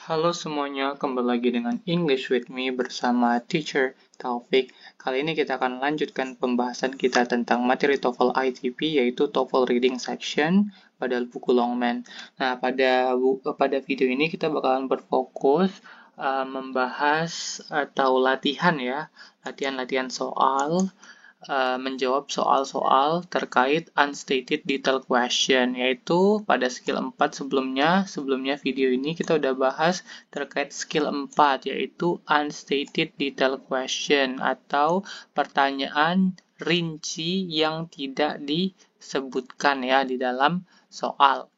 Halo semuanya, kembali lagi dengan English with me bersama Teacher Taufik. Kali ini kita akan lanjutkan pembahasan kita tentang materi TOEFL ITP, yaitu TOEFL Reading Section pada buku Longman. Nah, pada video ini kita bakalan berfokus membahas atau latihan ya, latihan-latihan soal menjawab soal-soal terkait unstated detail question, yaitu pada skill 4 sebelumnya video ini kita udah bahas terkait skill 4, yaitu unstated detail question atau pertanyaan rinci yang tidak disebutkan ya di dalam soal.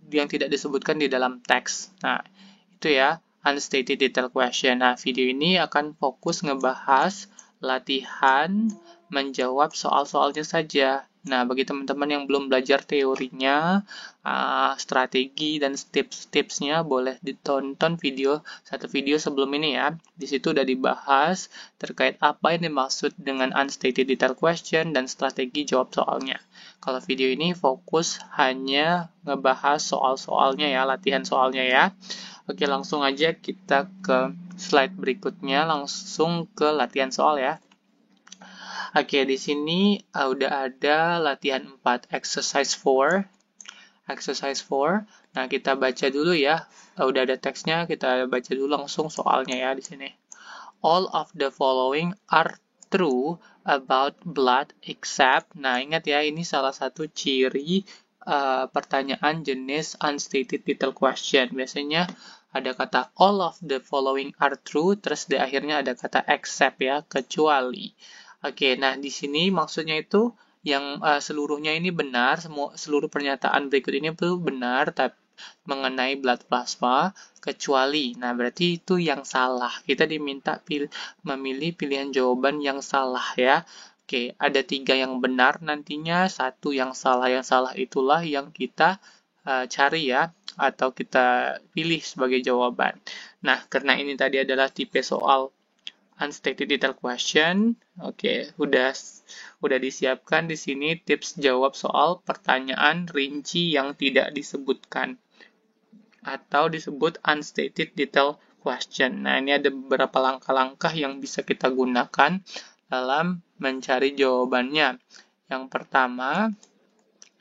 Yang tidak disebutkan di dalam teks. Nah, itu ya, unstated detail question. Nah, video ini akan fokus ngebahas latihan menjawab soal-soalnya saja. Nah, bagi teman-teman yang belum belajar teorinya, strategi dan tips-tipsnya, boleh ditonton satu video sebelum ini ya. Di situ udah dibahas terkait apa yang dimaksud dengan unstated detail question dan strategi jawab soalnya. Kalau video ini fokus hanya ngebahas soal-soalnya ya, latihan soalnya ya. Oke, langsung aja kita ke slide berikutnya, langsung ke latihan soal ya. Oke, di sini udah ada latihan 4, exercise 4. Exercise 4. Nah, kita baca dulu ya. Udah ada teksnya, kita baca dulu langsung soalnya ya di sini. All of the following are true about blood except. Nah, ingat ya, ini salah satu ciri pertanyaan jenis unstated detail question. Biasanya ada kata all of the following are true, terus di akhirnya ada kata except ya, kecuali. Oke, nah di sini maksudnya itu yang seluruhnya ini benar, seluruh pernyataan berikut ini itu benar, tapi mengenai blood plasma, kecuali. Nah, berarti itu yang salah. Kita diminta memilih pilihan jawaban yang salah ya. Oke, ada 3 yang benar nantinya, 1 yang salah. Yang salah itulah yang kita cari ya, atau kita pilih sebagai jawaban. Nah, karena ini tadi adalah tipe soal unstated detail question. Oke, udah disiapkan di sini tips jawab soal pertanyaan rinci yang tidak disebutkan atau disebut unstated detail question. Nah, ini ada beberapa langkah-langkah yang bisa kita gunakan dalam mencari jawabannya. Yang pertama,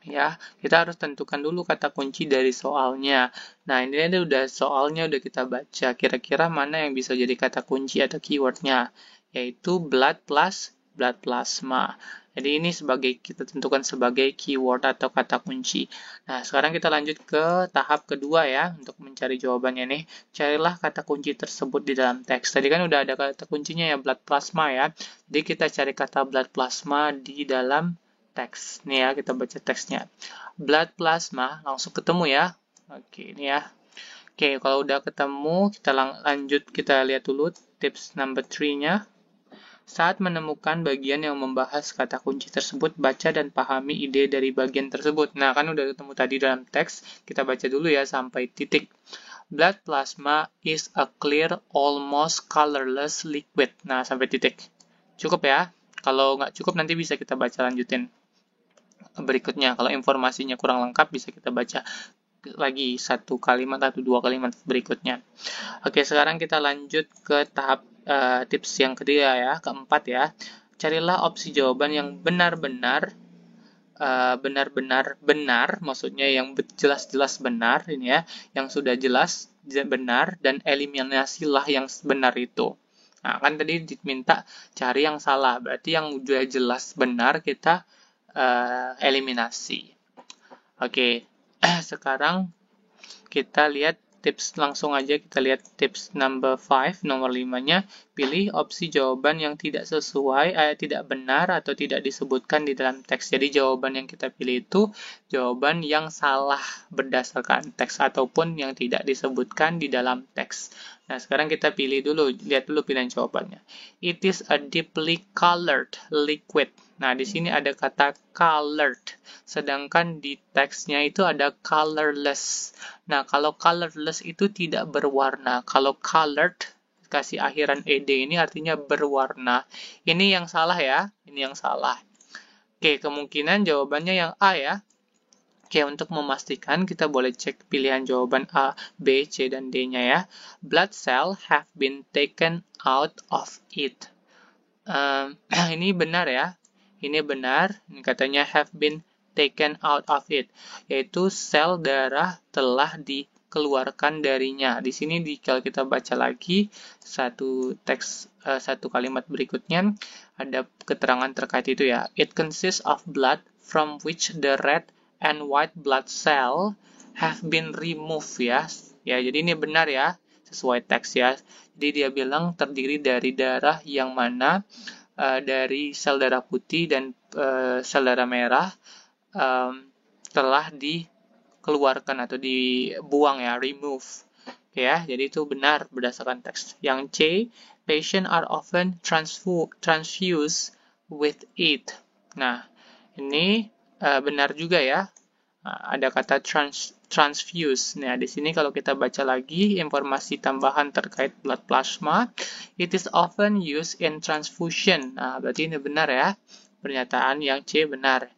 ya, kita harus tentukan dulu kata kunci dari soalnya. Nah, ini ada udah soalnya udah kita baca. Kira-kira mana yang bisa jadi kata kunci atau keywordnya? Yaitu blood plasma. Jadi ini kita tentukan sebagai keyword atau kata kunci. Nah, sekarang kita lanjut ke tahap kedua ya, untuk mencari jawabannya nih. Carilah kata kunci tersebut di dalam teks. Tadi kan udah ada kata kuncinya ya, blood plasma ya. Jadi kita cari kata blood plasma di dalam teks. Nih ya, kita baca teksnya. Blood plasma, langsung ketemu ya. Oke, ini ya. Oke, kalau udah ketemu, kita lanjut, kita lihat dulu tips number 3-nya. Saat menemukan bagian yang membahas kata kunci tersebut, baca dan pahami ide dari bagian tersebut. Nah, kan udah ketemu tadi dalam teks, kita baca dulu ya sampai titik. Blood plasma is a clear, almost colorless liquid. Nah, sampai titik. Cukup ya. Kalau nggak cukup, nanti bisa kita baca lanjutin berikutnya. Kalau informasinya kurang lengkap, bisa kita baca lagi satu kalimat atau 2 kalimat berikutnya. Oke, sekarang kita lanjut ke tahap tips yang ketiga ya, keempat ya. Carilah opsi jawaban yang benar-benar benar, maksudnya yang jelas-jelas benar ini ya, yang sudah jelas benar, dan eliminasilah yang benar itu. Nah, kan tadi diminta cari yang salah, berarti yang sudah jelas benar kita eliminasi. Oke, sekarang kita lihat langsung aja kita lihat tips number 5, nomor 5-nya. Pilih opsi jawaban yang tidak sesuai, tidak benar atau tidak disebutkan di dalam teks. Jadi jawaban yang kita pilih itu jawaban yang salah berdasarkan teks ataupun yang tidak disebutkan di dalam teks. Nah, sekarang kita lihat dulu pilihan jawabannya. It is a deeply colored liquid. Nah, di sini ada kata colored, sedangkan di teksnya itu ada colorless. Nah, kalau colorless itu tidak berwarna. Kalau colored, kasih akhiran ed ini artinya berwarna. Ini yang salah ya, ini yang salah. Oke, kemungkinan jawabannya yang A ya. Oke, untuk memastikan kita boleh cek pilihan jawaban A, B, C, dan D-nya ya. Blood cell have been taken out of it. Ini benar ya. Ini benar. Ini katanya have been taken out of it. Yaitu sel darah telah dikeluarkan darinya. Di sini kalau kita baca lagi satu kalimat berikutnya ada keterangan terkait itu ya. It consists of blood from which the red and white blood cell have been removed ya. Ya, jadi ini benar ya. Sesuai teks ya. Jadi dia bilang terdiri dari darah yang mana dari sel darah putih dan sel darah merah telah dikeluarkan atau dibuang ya, remove. Ya, jadi itu benar berdasarkan teks. Yang C, patient are often transfused with it. Nah, ini benar juga ya. Ada kata transfuse. Nah, di sini kalau kita baca lagi informasi tambahan terkait blood plasma, it is often used in transfusion. Nah, berarti ini benar ya. Pernyataan yang C benar.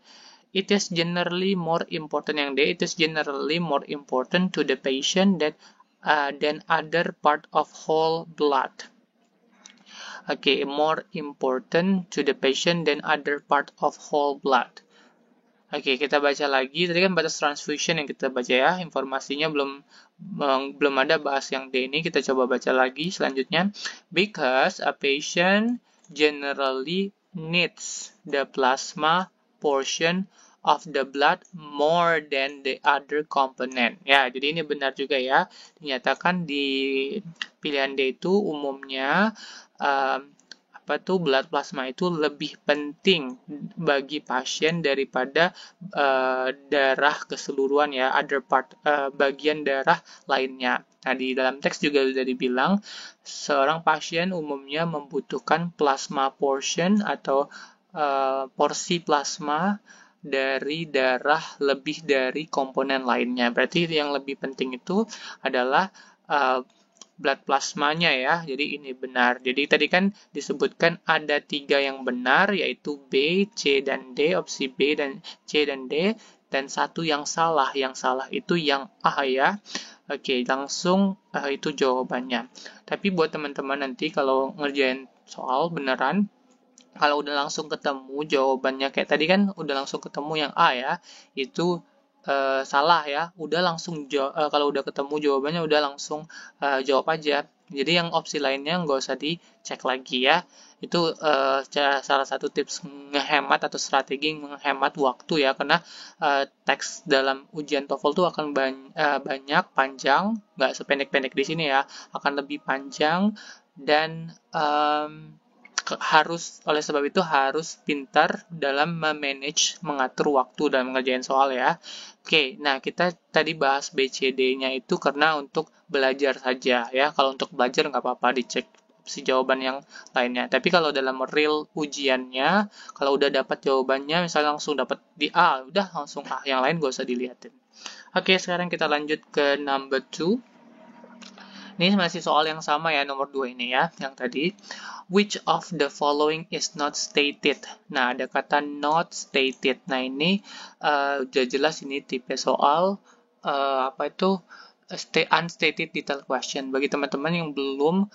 It is generally more important, yang D, it is generally more important to the patient than other part of whole blood. Okay, more important to the patient than other part of whole blood. Oke, kita baca lagi. Tadi kan batas transfusion yang kita baca ya. Informasinya belum ada bahas yang D ini. Kita coba baca lagi selanjutnya. Because a patient generally needs the plasma portion of the blood more than the other component. Ya, jadi ini benar juga ya. Dinyatakan di pilihan D itu umumnya blood plasma itu lebih penting bagi pasien daripada darah keseluruhan ya, other part, bagian darah lainnya. Nah, di dalam teks juga sudah dibilang seorang pasien umumnya membutuhkan plasma portion atau porsi plasma dari darah lebih dari komponen lainnya. Berarti yang lebih penting itu adalah blood plasmanya ya, jadi ini benar. Jadi tadi kan disebutkan ada 3 yang benar, yaitu B, C, dan D, opsi B dan C dan D, dan 1 yang salah. Yang salah itu yang A ya. Oke, langsung itu jawabannya. Tapi buat teman-teman nanti kalau ngerjain soal beneran, kalau udah langsung ketemu jawabannya kayak tadi kan udah langsung ketemu yang A ya, itu salah ya, udah langsung kalau udah ketemu jawabannya udah langsung jawab aja. Jadi yang opsi lainnya nggak usah dicek lagi ya. Itu salah satu tips ngehemat atau strategi ngehemat waktu ya, karena teks dalam ujian TOEFL tuh akan banyak, panjang, nggak sependek-pendek di sini ya, akan lebih panjang dan oleh sebab itu harus pintar dalam memanage, mengatur waktu dan mengerjain soal ya. Oke, nah kita tadi bahas BCD-nya itu karena untuk belajar saja ya. Kalau untuk belajar nggak apa-apa dicek opsi jawaban yang lainnya. Tapi kalau dalam real ujiannya, kalau udah dapat jawabannya, misalnya langsung dapat di A, udah langsung A, yang lain nggak usah dilihatin. Oke, sekarang kita lanjut ke number 2. Ini masih soal yang sama ya, nomor 2 ini ya, yang tadi. Which of the following is not stated? Nah, ada kata not stated. Nah, ini udah jelas ini tipe soal unstated detailed question. Bagi teman-teman yang belum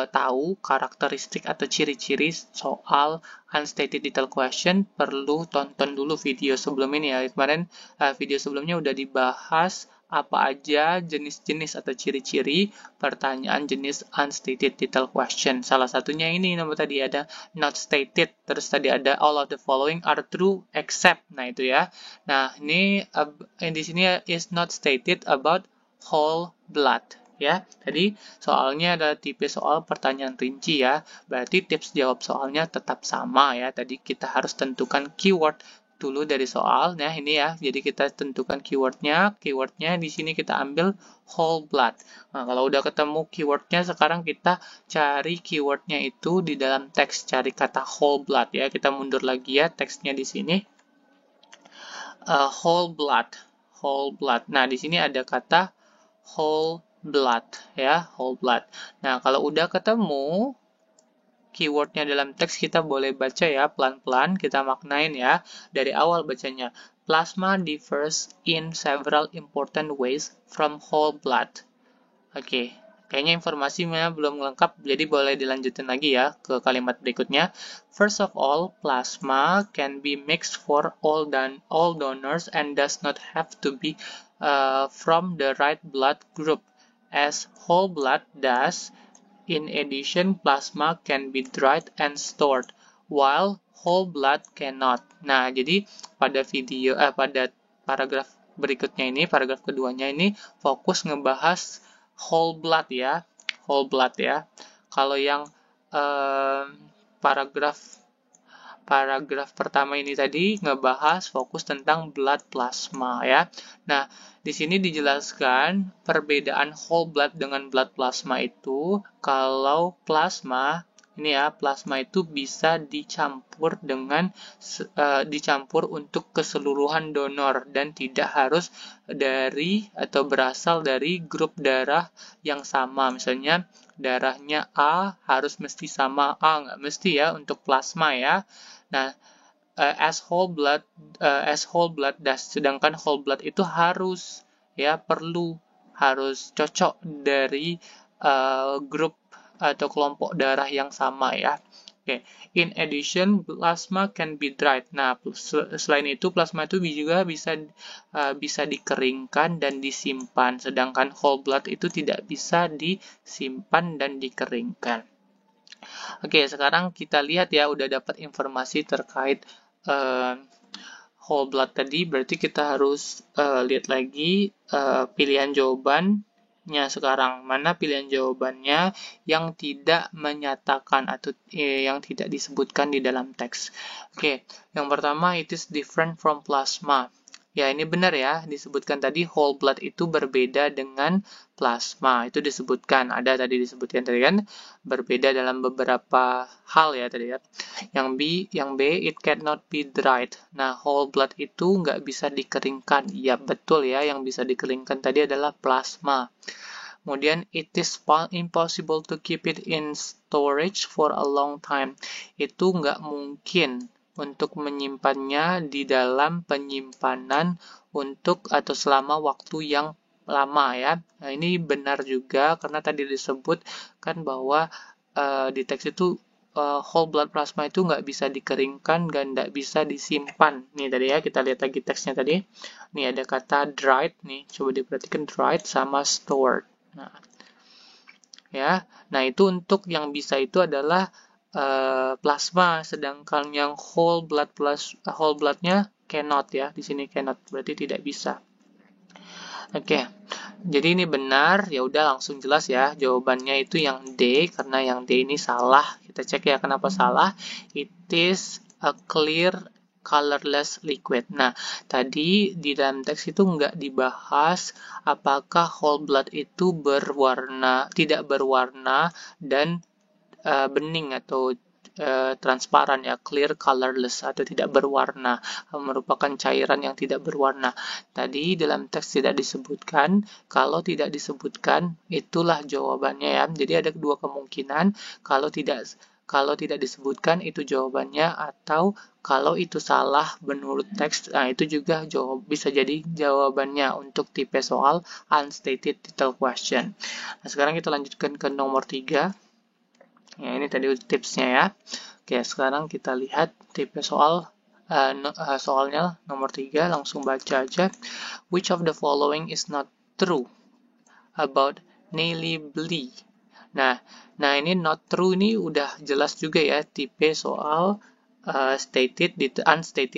tahu karakteristik atau ciri-ciri soal unstated detailed question, perlu tonton dulu video sebelum ini ya. Kemarin video sebelumnya udah dibahas apa aja jenis-jenis atau ciri-ciri pertanyaan jenis unstated detailed question. Salah satunya ini nomor tadi ada not stated, terus tadi ada all of the following are true except. Nah, itu ya. Nah, ini di sini is not stated about whole blood ya. Tadi soalnya ada tipe soal pertanyaan rinci ya. Berarti tips jawab soalnya tetap sama ya. Tadi kita harus tentukan keyword dulu dari soal. Nah, ini ya. Jadi kita tentukan keywordnya. Keywordnya di sini kita ambil whole blood. Nah, kalau udah ketemu keywordnya, sekarang kita cari keywordnya itu di dalam teks. Cari kata whole blood ya. Kita mundur lagi ya teksnya di sini. Whole blood. Whole blood. Nah, di sini ada kata whole blood ya. Whole blood. Nah, kalau udah ketemu keywordnya dalam teks, kita boleh baca ya pelan-pelan, kita maknain ya dari awal bacanya. plasma differs in several important ways from whole blood. Oke, kayaknya informasinya belum lengkap, jadi boleh dilanjutin lagi ya ke kalimat berikutnya. First of all, plasma can be mixed for all donors and does not have to be from the right blood group, as whole blood does. In addition, plasma can be dried and stored, while whole blood cannot. Nah, jadi pada pada paragraf berikutnya ini, paragraf keduanya ini fokus ngebahas whole blood ya, whole blood ya. Kalau yang paragraf pertama ini tadi ngebahas fokus tentang blood plasma ya. Nah, di sini dijelaskan perbedaan whole blood dengan blood plasma itu kalau plasma ini ya, plasma itu bisa dicampur dengan dicampur untuk keseluruhan donor dan tidak harus dari atau berasal dari grup darah yang sama. Misalnya darahnya A harus mesti sama A, nggak mesti ya untuk plasma ya. Nah, as whole blood does, sedangkan whole blood itu harus ya harus cocok dari grup atau kelompok darah yang sama ya. Oke. In addition, plasma can be dried. Nah, selain itu plasma itu juga bisa dikeringkan dan disimpan, sedangkan whole blood itu tidak bisa disimpan dan dikeringkan. Oke, sekarang kita lihat ya, udah dapat informasi terkait whole blood tadi, berarti kita harus lihat lagi pilihan jawabannya sekarang. Mana pilihan jawabannya yang tidak menyatakan atau yang tidak disebutkan di dalam teks. Oke, yang pertama, it is different from plasma. Ya, ini benar ya, disebutkan tadi whole blood itu berbeda dengan plasma. Itu disebutkan, ada tadi disebutkan tadi kan, berbeda dalam beberapa hal ya tadi ya. Yang B, it cannot be dried. Nah, whole blood itu nggak bisa dikeringkan. Ya, betul ya, yang bisa dikeringkan tadi adalah plasma. Kemudian, it is impossible to keep it in storage for a long time. Itu nggak mungkin untuk menyimpannya di dalam penyimpanan untuk atau selama waktu yang lama ya. Nah, ini benar juga karena tadi disebut kan bahwa di teks itu whole blood plasma itu nggak bisa dikeringkan dan nggak bisa disimpan. Nih tadi ya, kita lihat lagi teksnya tadi. Nih ada kata dried nih, coba diperhatikan dried sama stored. Nah, ya. Nah, itu untuk yang bisa itu adalah plasma, sedangkan yang whole bloodnya cannot ya, di sini cannot berarti tidak bisa. Oke, jadi ini benar, ya udah langsung jelas ya jawabannya itu yang D, karena yang D ini salah. Kita cek ya kenapa salah. It is a clear colorless liquid. Nah, tadi di dalam teks itu nggak dibahas apakah whole blood itu tidak berwarna dan bening atau transparan ya, clear colorless atau tidak berwarna, merupakan cairan yang tidak berwarna. Tadi dalam teks tidak disebutkan, kalau tidak disebutkan itulah jawabannya ya. Jadi ada dua kemungkinan, kalau tidak disebutkan itu jawabannya, atau kalau itu salah menurut teks, nah itu juga bisa jadi jawabannya untuk tipe soal unstated detail question. Nah, sekarang kita lanjutkan ke nomor 3. Ya, ini tadi tipsnya ya. Oke, sekarang kita lihat tipe soalnya nomor 3, langsung baca aja. Which of the following is not true about Nelly Bly? Nah, ini not true ini udah jelas juga ya, tipe soal unstated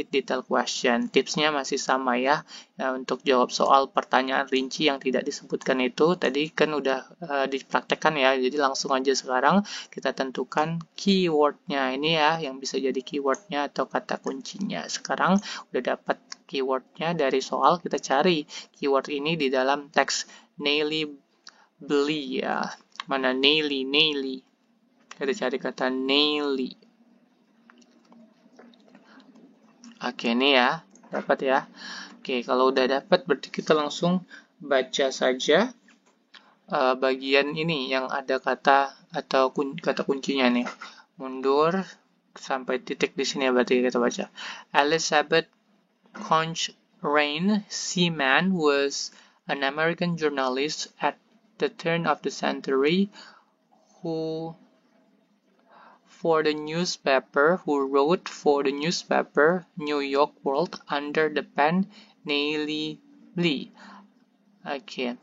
detail question. Tipsnya masih sama ya. Untuk jawab soal pertanyaan rinci yang tidak disebutkan itu tadi kan udah dipraktekkan ya. Jadi langsung aja sekarang kita tentukan keywordnya ini ya, yang bisa jadi keywordnya atau kata kuncinya. Sekarang udah dapat keywordnya dari soal, kita cari keyword ini di dalam teks Nelly Bly ya. Mana Nelly? Kita cari kata Nelly. Oke, ini ya, dapat ya. Oke, kalau udah dapat berarti kita langsung baca saja bagian ini yang ada kata atau kata kuncinya nih. Mundur sampai titik di sini ya, berarti kita baca. Elizabeth Rain Seaman was an American journalist at the turn of the century who wrote for the newspaper New York World under the pen Neely Bly. Oke.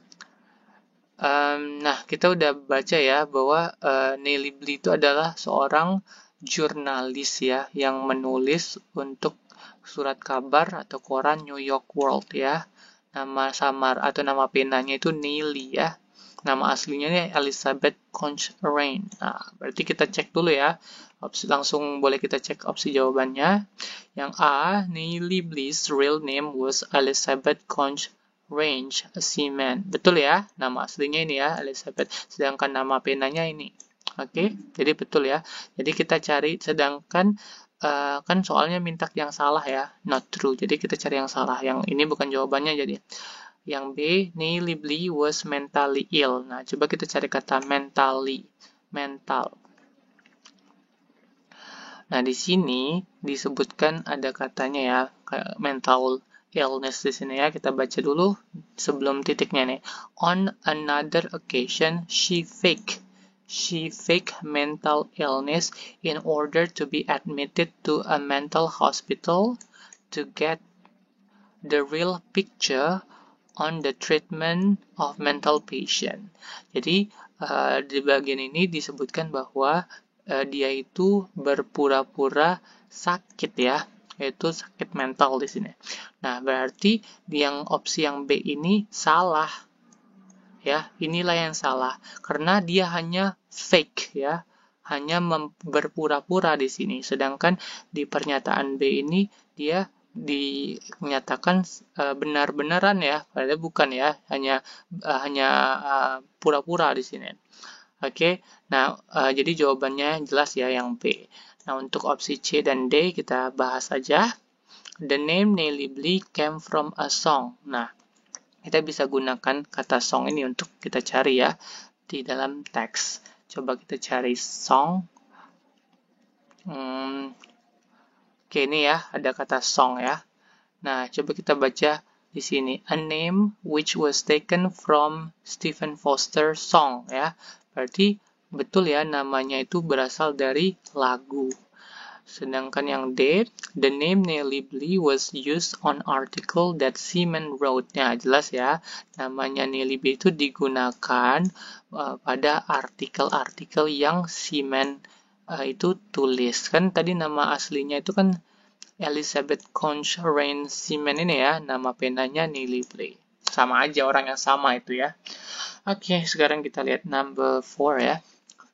Nah, kita udah baca ya bahwa Neely Bly itu adalah seorang jurnalis ya yang menulis untuk surat kabar atau koran New York World ya. Nama samar atau nama penanya itu Neely ya. Nama aslinya ini Elizabeth Conch Rain. Nah, berarti kita cek dulu ya. Langsung boleh kita cek opsi jawabannya. Yang A, Neely Bly's real name was Elizabeth Conch Rain, a seaman. Betul ya, nama aslinya ini ya, Elizabeth. Sedangkan nama penanya ini. Oke, jadi betul ya. Jadi kita cari, sedangkan kan soalnya minta yang salah ya, not true. Jadi kita cari yang salah. Yang ini bukan jawabannya jadi. Yang B, Neely Bly was mentally ill. Nah, coba kita cari kata mentally. Mental. Nah, di sini disebutkan ada katanya ya, kayak mental illness di sini ya. Kita baca dulu sebelum titiknya nih. On another occasion, she faked mental illness in order to be admitted to a mental hospital to get the real picture on the treatment of mental patient. Jadi di bagian ini disebutkan bahwa dia itu berpura-pura sakit ya, yaitu sakit mental di sini. Nah, berarti yang opsi yang B ini salah. Ya, inilah yang salah karena dia hanya fake ya, hanya berpura-pura di sini. Sedangkan di pernyataan B ini dia dinyatakan benar-benaran ya, padahal bukan ya, hanya pura-pura di sini. Oke, nah jadi jawabannya jelas ya yang B. Nah, untuk opsi C dan D kita bahas aja. The name Neely Bly came from a song. Nah, kita bisa gunakan kata song ini untuk kita cari ya di dalam teks. Coba kita cari song. Oke, ini ya ada kata song ya. Nah, coba kita baca di sini. A name which was taken from Stephen Foster's song ya. Berarti betul ya, namanya itu berasal dari lagu. Sedangkan yang D, the name Neely Bly was used on article that Seaman wrote. Ya, jelas ya, namanya Neely Bly itu digunakan pada artikel-artikel yang Seaman itu tulis. Kan tadi nama aslinya itu kan Elizabeth Conch Rain Seaman ini ya, nama penanya Neely Bly. Sama aja, orang yang sama itu ya. Oke, sekarang kita lihat number 4 ya.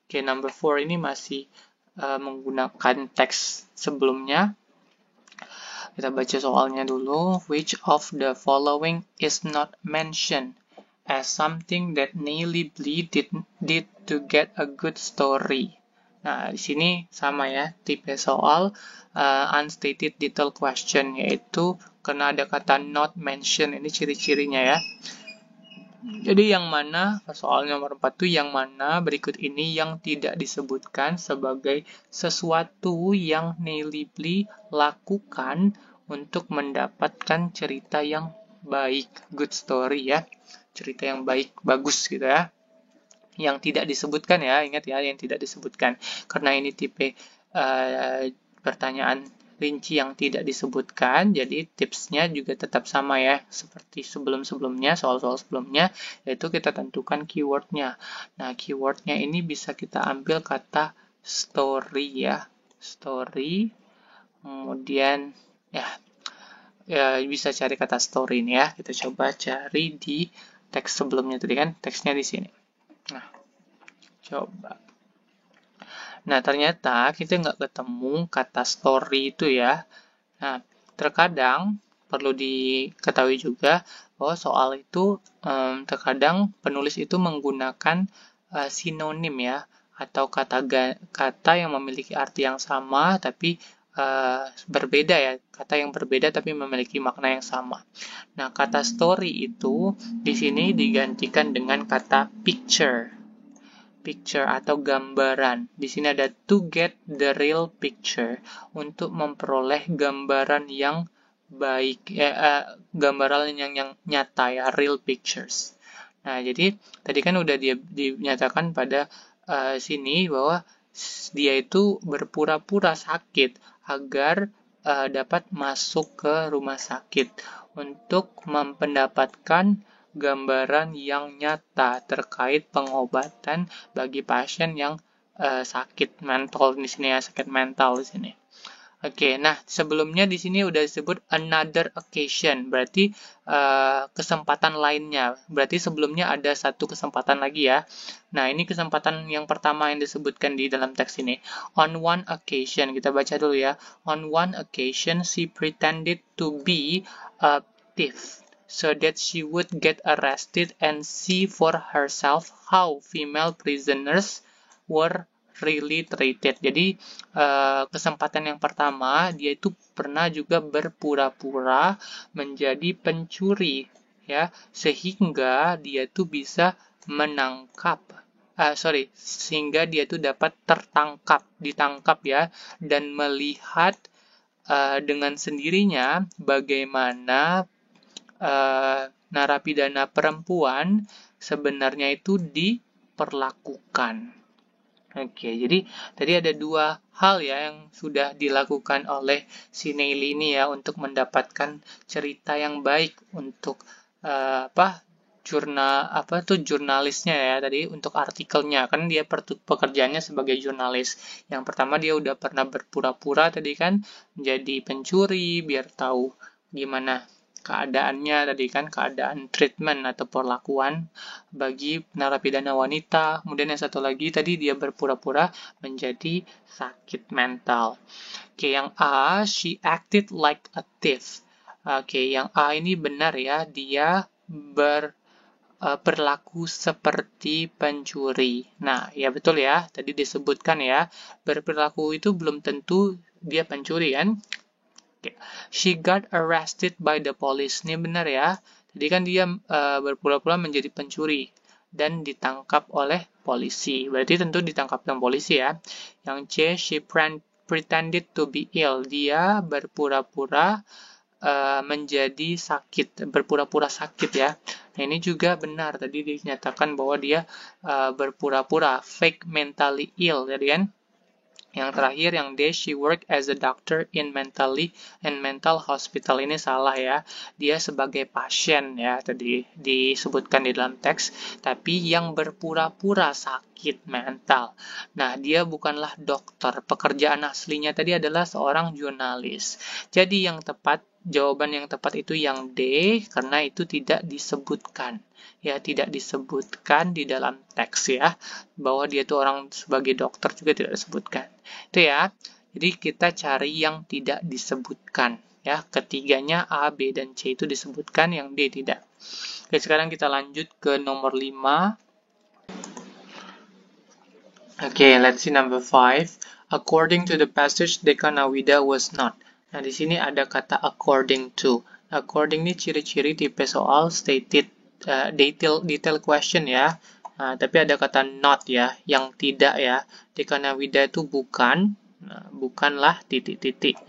Oke, number 4 ini masih menggunakan teks sebelumnya. Kita baca soalnya dulu. Which of the following is not mentioned as something that Neely Bly did to get a good story? Nah, di sini sama ya, tipe soal unstated detail question, yaitu karena ada kata not mentioned, ini ciri-cirinya ya. Jadi yang mana, soal nomor 4 itu yang mana berikut ini yang tidak disebutkan sebagai sesuatu yang Neely Bly lakukan untuk mendapatkan cerita yang baik, good story ya, cerita yang baik, bagus gitu ya. Yang tidak disebutkan ya, ingat ya, yang tidak disebutkan. Karena ini tipe pertanyaan rinci yang tidak disebutkan, jadi tipsnya juga tetap sama ya, seperti sebelum-sebelumnya, soal-soal sebelumnya, yaitu kita tentukan keywordnya. Nah, keywordnya ini bisa kita ambil kata story ya, story, kemudian ya bisa cari kata story ini ya, kita coba cari di teks sebelumnya tadi kan, teksnya di sini. Nah, coba. Nah, ternyata kita nggak ketemu kata story itu ya. Nah, terkadang perlu diketahui juga bahwa soal itu terkadang penulis itu menggunakan sinonim ya, atau kata yang memiliki arti yang sama tapi berbeda ya, kata yang berbeda tapi memiliki makna yang sama. Nah, kata story itu di sini digantikan dengan kata picture atau gambaran. Di sini ada to get the real picture, untuk memperoleh gambaran yang baik ya, gambaran yang nyata ya, real pictures. Nah, jadi tadi kan udah dia dinyatakan pada sini bahwa dia itu berpura-pura sakit agar dapat masuk ke rumah sakit untuk mendapatkan gambaran yang nyata terkait pengobatan bagi pasien yang sakit mental di sini ya, sakit mental di sini. Oke, nah sebelumnya di sini udah disebut another occasion, berarti kesempatan lainnya. Berarti sebelumnya ada satu kesempatan lagi ya. Nah, ini kesempatan yang pertama yang disebutkan di dalam teks ini. On one occasion, kita baca dulu ya. On one occasion, she pretended to be a thief, so that she would get arrested and see for herself how female prisoners were really treated. Jadi kesempatan yang pertama dia itu pernah juga berpura-pura menjadi pencuri ya, sehingga dia itu bisa menangkap sehingga dia itu dapat ditangkap ya, dan melihat dengan sendirinya bagaimana narapidana perempuan sebenarnya itu diperlakukan. Oke, jadi tadi ada dua hal ya yang sudah dilakukan oleh si Neili ini ya untuk mendapatkan cerita yang baik untuk jurnalisnya ya tadi, untuk artikelnya kan dia pekerjaannya sebagai jurnalis. Yang pertama dia udah pernah berpura-pura tadi kan menjadi pencuri biar tahu gimana keadaannya tadi kan, keadaan treatment atau perlakuan bagi narapidana wanita. Kemudian yang satu lagi tadi dia berpura-pura menjadi sakit mental. Oke, yang A, she acted like a thief. Oke, yang A ini benar ya, dia berlaku seperti pencuri. Nah, ya betul ya, tadi disebutkan ya, berperilaku itu belum tentu dia pencuri kan. She got arrested by the police. Ini benar ya. Jadi kan dia berpura-pura menjadi pencuri dan ditangkap oleh polisi. Berarti tentu ditangkap dengan polisi ya. Yang C, she pretended to be ill. Dia berpura-pura menjadi sakit, berpura-pura sakit ya. Nah, ini juga benar. Tadi dinyatakan bahwa dia berpura-pura, fake mentally ill, jadi kan. Yang terakhir, yang D, she worked as a doctor in mental hospital. Ini salah ya. Dia sebagai pasien ya, tadi disebutkan di dalam teks, tapi yang berpura-pura sakit mental. Nah, dia bukanlah dokter. Pekerjaan aslinya tadi adalah seorang jurnalis. Jadi jawaban yang tepat itu yang D, karena itu tidak disebutkan. Ya, tidak disebutkan di dalam teks ya, bahwa dia itu orang sebagai dokter juga tidak disebutkan. Itu ya. Jadi kita cari yang tidak disebutkan ya. Ketiganya A, B, dan C itu disebutkan, yang D tidak. Oke, sekarang kita lanjut ke nomor 5. Oke, let's see number 5. According to the passage, Dekanawida was not. Nah, di sini ada kata according to. According ini ciri-ciri tipe soal stated detail question ya. Nah, tapi ada kata not ya, yang tidak ya. Dekanawida itu bukan, bukanlah titik-titik.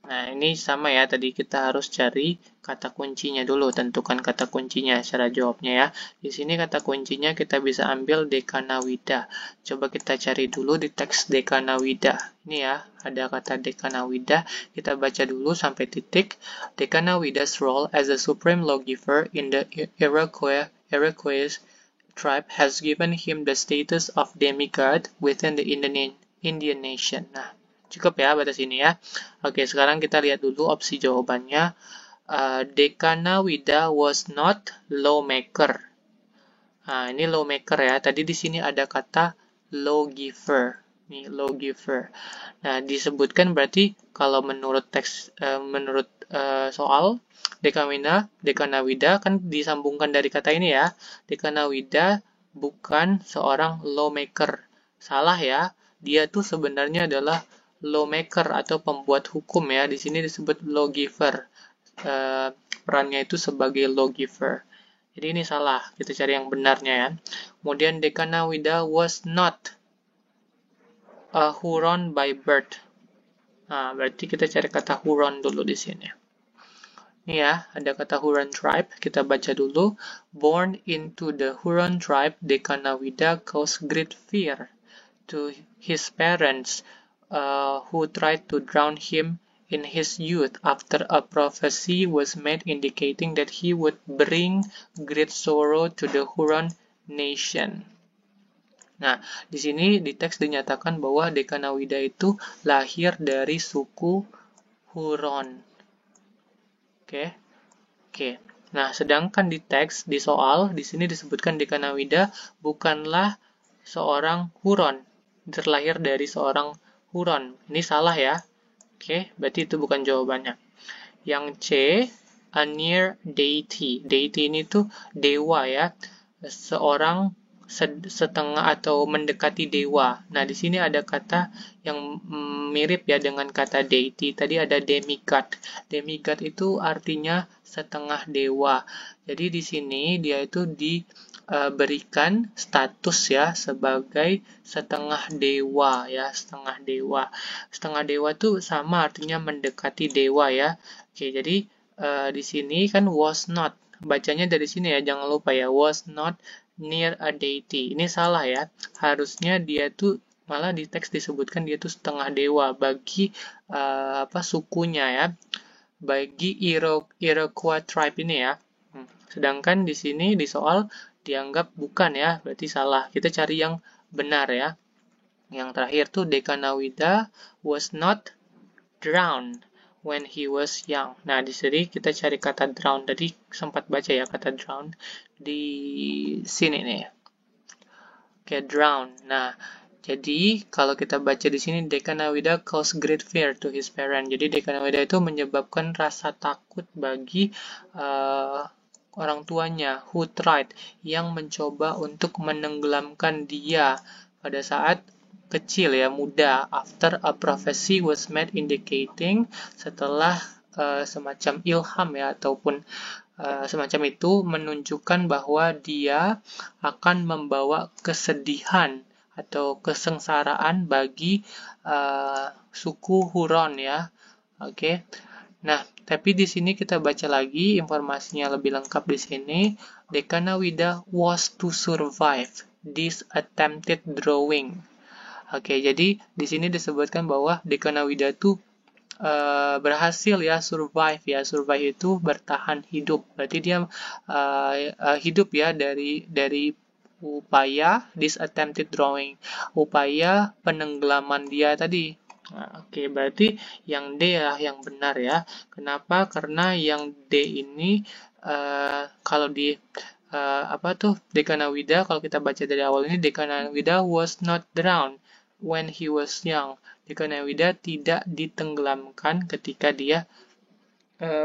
Nah, ini sama ya, tadi kita harus cari kata kuncinya dulu, tentukan kata kuncinya, cara jawabnya ya. Di sini kata kuncinya kita bisa ambil Dekanawida. Coba kita cari dulu di teks Dekanawida. Ini ya, ada kata Dekanawida, kita baca dulu sampai titik. Dekanawida's role as a supreme lawgiver in the Iroquois tribe has given him the status of demigod within the Indian nation. Nah, cukup ya batas ini ya. Oke, sekarang kita lihat dulu opsi jawabannya. Dekanawida was not lawmaker. Nah, ini lawmaker ya. Tadi di sini ada kata lawgiver. Nih, lawgiver. Nah, disebutkan berarti kalau menurut teks, menurut soal, Dekanawida kan disambungkan dari kata ini ya. Dekanawida bukan seorang lawmaker. Salah ya. Dia tuh sebenarnya adalah lawmaker atau pembuat hukum ya. Di sini disebut lawgiver. Perannya itu sebagai lawgiver. Jadi ini salah. Kita cari yang benarnya ya. Kemudian Dekanawida was not a Huron by birth. Nah, berarti kita cari kata Huron dulu di sini. Nih ya, ada kata Huron tribe. Kita baca dulu. Born into the Huron tribe, Dekanawida caused great fear to his parents, who tried to drown him in his youth after a prophecy was made indicating that he would bring great sorrow to the Huron nation. Nah, di sini di teks dinyatakan bahwa Dekanawida itu lahir dari suku Huron. Oke. Oke. Nah, sedangkan di teks di soal di sini disebutkan Dekanawida bukanlah seorang Huron, terlahir dari seorang Huron. Ini salah ya. Oke, berarti itu bukan jawabannya. Yang C, a near deity. Deity ini tuh dewa ya. Seorang setengah atau mendekati dewa. Nah, di sini ada kata yang mirip ya dengan kata deity. Tadi ada demigod. Demigod itu artinya setengah dewa. Jadi di sini dia itu diberikan status ya sebagai setengah dewa ya, setengah dewa. Setengah dewa itu sama artinya mendekati dewa ya. Oke, jadi di sini kan was not. Bacanya dari sini ya, jangan lupa ya, was not near a deity. Ini salah ya. Harusnya dia tuh malah di teks disebutkan dia tuh setengah dewa bagi sukunya ya. Bagi Iroquois tribe ini ya. Sedangkan di sini di soal dianggap bukan ya, berarti salah. Kita cari yang benar ya. Yang terakhir tuh Dekanawida was not drowned when he was young. Nah, di sini kita cari kata drown. Tadi sempat baca ya kata drown di sini nih. Oke, drown. Nah, jadi kalau kita baca di sini Dekanawida caused great fear to his parents. Jadi Dekanawida itu menyebabkan rasa takut bagi orang tuanya, who tried, yang mencoba untuk menenggelamkan dia pada saat kecil ya, muda. After a prophecy was made indicating, setelah semacam ilham ya, ataupun semacam itu menunjukkan bahwa dia akan membawa kesedihan atau kesengsaraan bagi suku Huron ya. Oke. Nah, tapi di sini kita baca lagi informasinya lebih lengkap di sini. Dekanawida was to survive this attempted drawing. Oke, jadi di sini disebutkan bahwa Dekanawida itu berhasil ya survive ya. Survive itu bertahan hidup. Berarti dia hidup ya dari upaya this attempted drawing, upaya penenggelaman dia tadi. Nah, oke, berarti yang D ya yang benar ya. Kenapa? Karena yang D ini kalau di Dekanawida, kalau kita baca dari awal ini, Dekanawida was not drowned when he was young. Dekanawida tidak ditenggelamkan ketika dia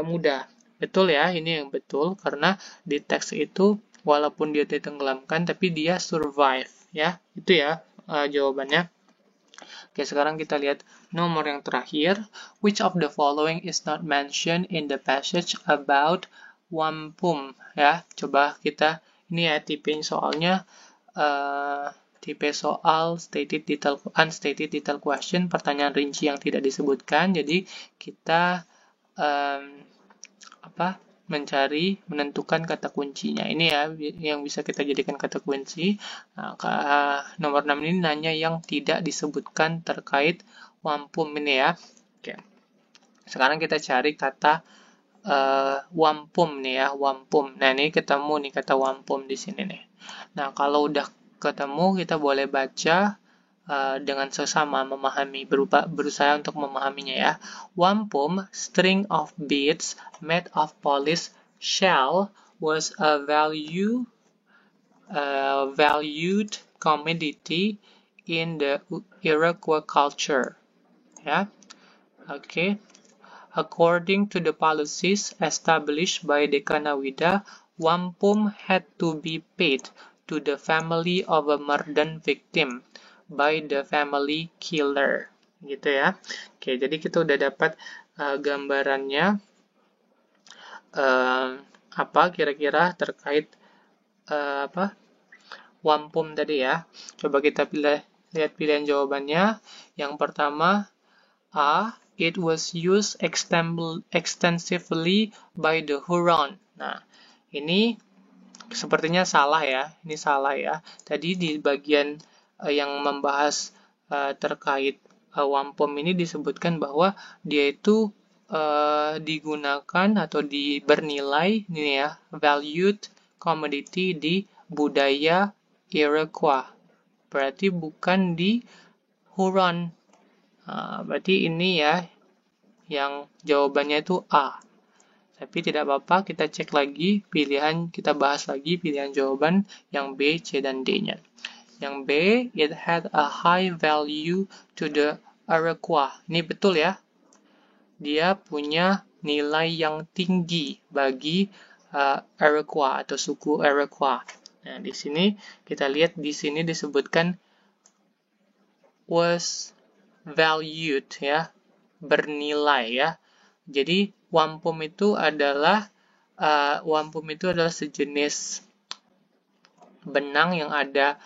muda. Betul ya, ini yang betul karena di teks itu walaupun dia ditenggelamkan tapi dia survive ya. Itu ya jawabannya. Oke, sekarang kita lihat nomor yang terakhir. Which of the following is not mentioned in the passage about wampum? Ya, coba kita ini ya tipenya soalnya tipe soal unstated detail question, pertanyaan rinci yang tidak disebutkan. Jadi kita menentukan kata kuncinya. Ini ya yang bisa kita jadikan kata kunci. Nah, nomor 6 ini nanya yang tidak disebutkan terkait wampum ini ya. Oke. Sekarang kita cari kata wampum nih ya, wampum. Nah, ini ketemu nih kata wampum di sini nih. Nah, kalau udah ketemu kita boleh baca dengan sesama memahami, berusaha untuk memahaminya ya. Wampum, string of beads made of polished shell, was a valued commodity in the Iroquois culture. Ya, oke. According to the policies established by Dekanawida, wampum had to be paid to the family of a murdered victim by the family killer. Gitu ya. Oke, jadi kita udah dapat gambarannya apa kira-kira terkait wampum tadi ya. Coba kita lihat pilihan jawabannya. Yang pertama A, it was used extensively by the Huron. Nah, ini sepertinya salah ya. Ini salah ya. Tadi di bagian yang membahas terkait wampum ini disebutkan bahwa dia itu digunakan atau bernilai ini ya, valued commodity di budaya Iroquois. Berarti bukan di Huron. Berarti ini ya, yang jawabannya itu A. Tapi tidak apa-apa, kita cek lagi pilihan, kita bahas lagi pilihan jawaban yang B, C, dan D-nya. Yang B, it had a high value to the Iroquois. Ini betul ya. Dia punya nilai yang tinggi bagi Iroquois atau suku Iroquois. Nah, di sini kita lihat di sini disebutkan was valued ya, bernilai ya. Jadi wampum itu adalah sejenis benang yang ada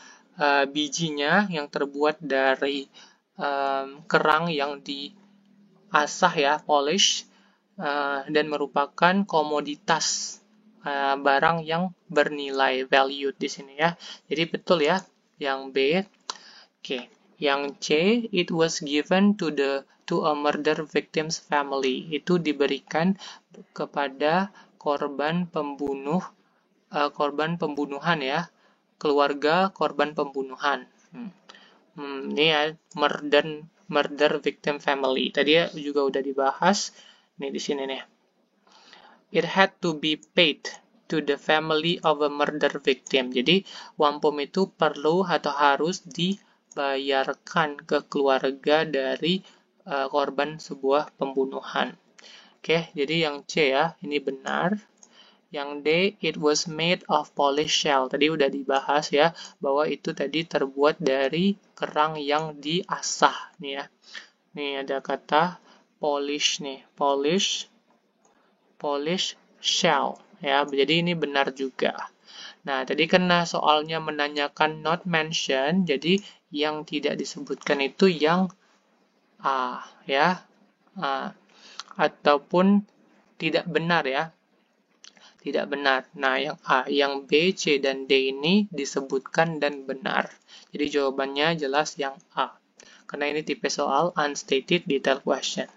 bijinya yang terbuat dari kerang yang diasah ya, polish, dan merupakan komoditas barang yang bernilai, valued di sini ya. Jadi betul ya yang B. Oke. Yang C, it was given to a murder victim's family. Itu diberikan kepada korban pembunuhan ya, keluarga korban pembunuhan. Ini ya, murder victim family. Tadi juga udah dibahas. Nih di sini nih. It had to be paid to the family of a murder victim. Jadi wampum itu perlu atau harus dibayarkan ke keluarga dari korban sebuah pembunuhan. Oke, jadi yang C ya, ini benar. Yang D, it was made of polished shell. Tadi udah dibahas ya, bahwa itu tadi terbuat dari kerang yang diasah. Nih ya, nih ada kata polish nih, polish shell ya. Jadi ini benar juga. Nah, tadi karena soalnya menanyakan not mentioned, jadi yang tidak disebutkan itu yang A ya. Ataupun tidak benar ya. Tidak benar. Nah, yang A, yang B, C, dan D ini disebutkan dan benar. Jadi jawabannya jelas yang A. Karena ini tipe soal unstated detail question.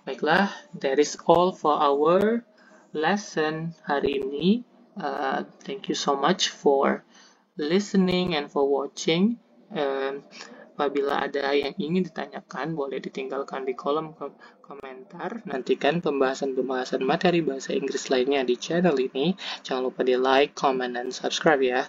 Baiklah, that is all for our lesson hari ini. Thank you so much for listening and for watching. Apabila ada yang ingin ditanyakan, boleh ditinggalkan di kolom komentar. Nantikan pembahasan-pembahasan materi bahasa Inggris lainnya di channel ini. Jangan lupa di like, comment, dan subscribe ya.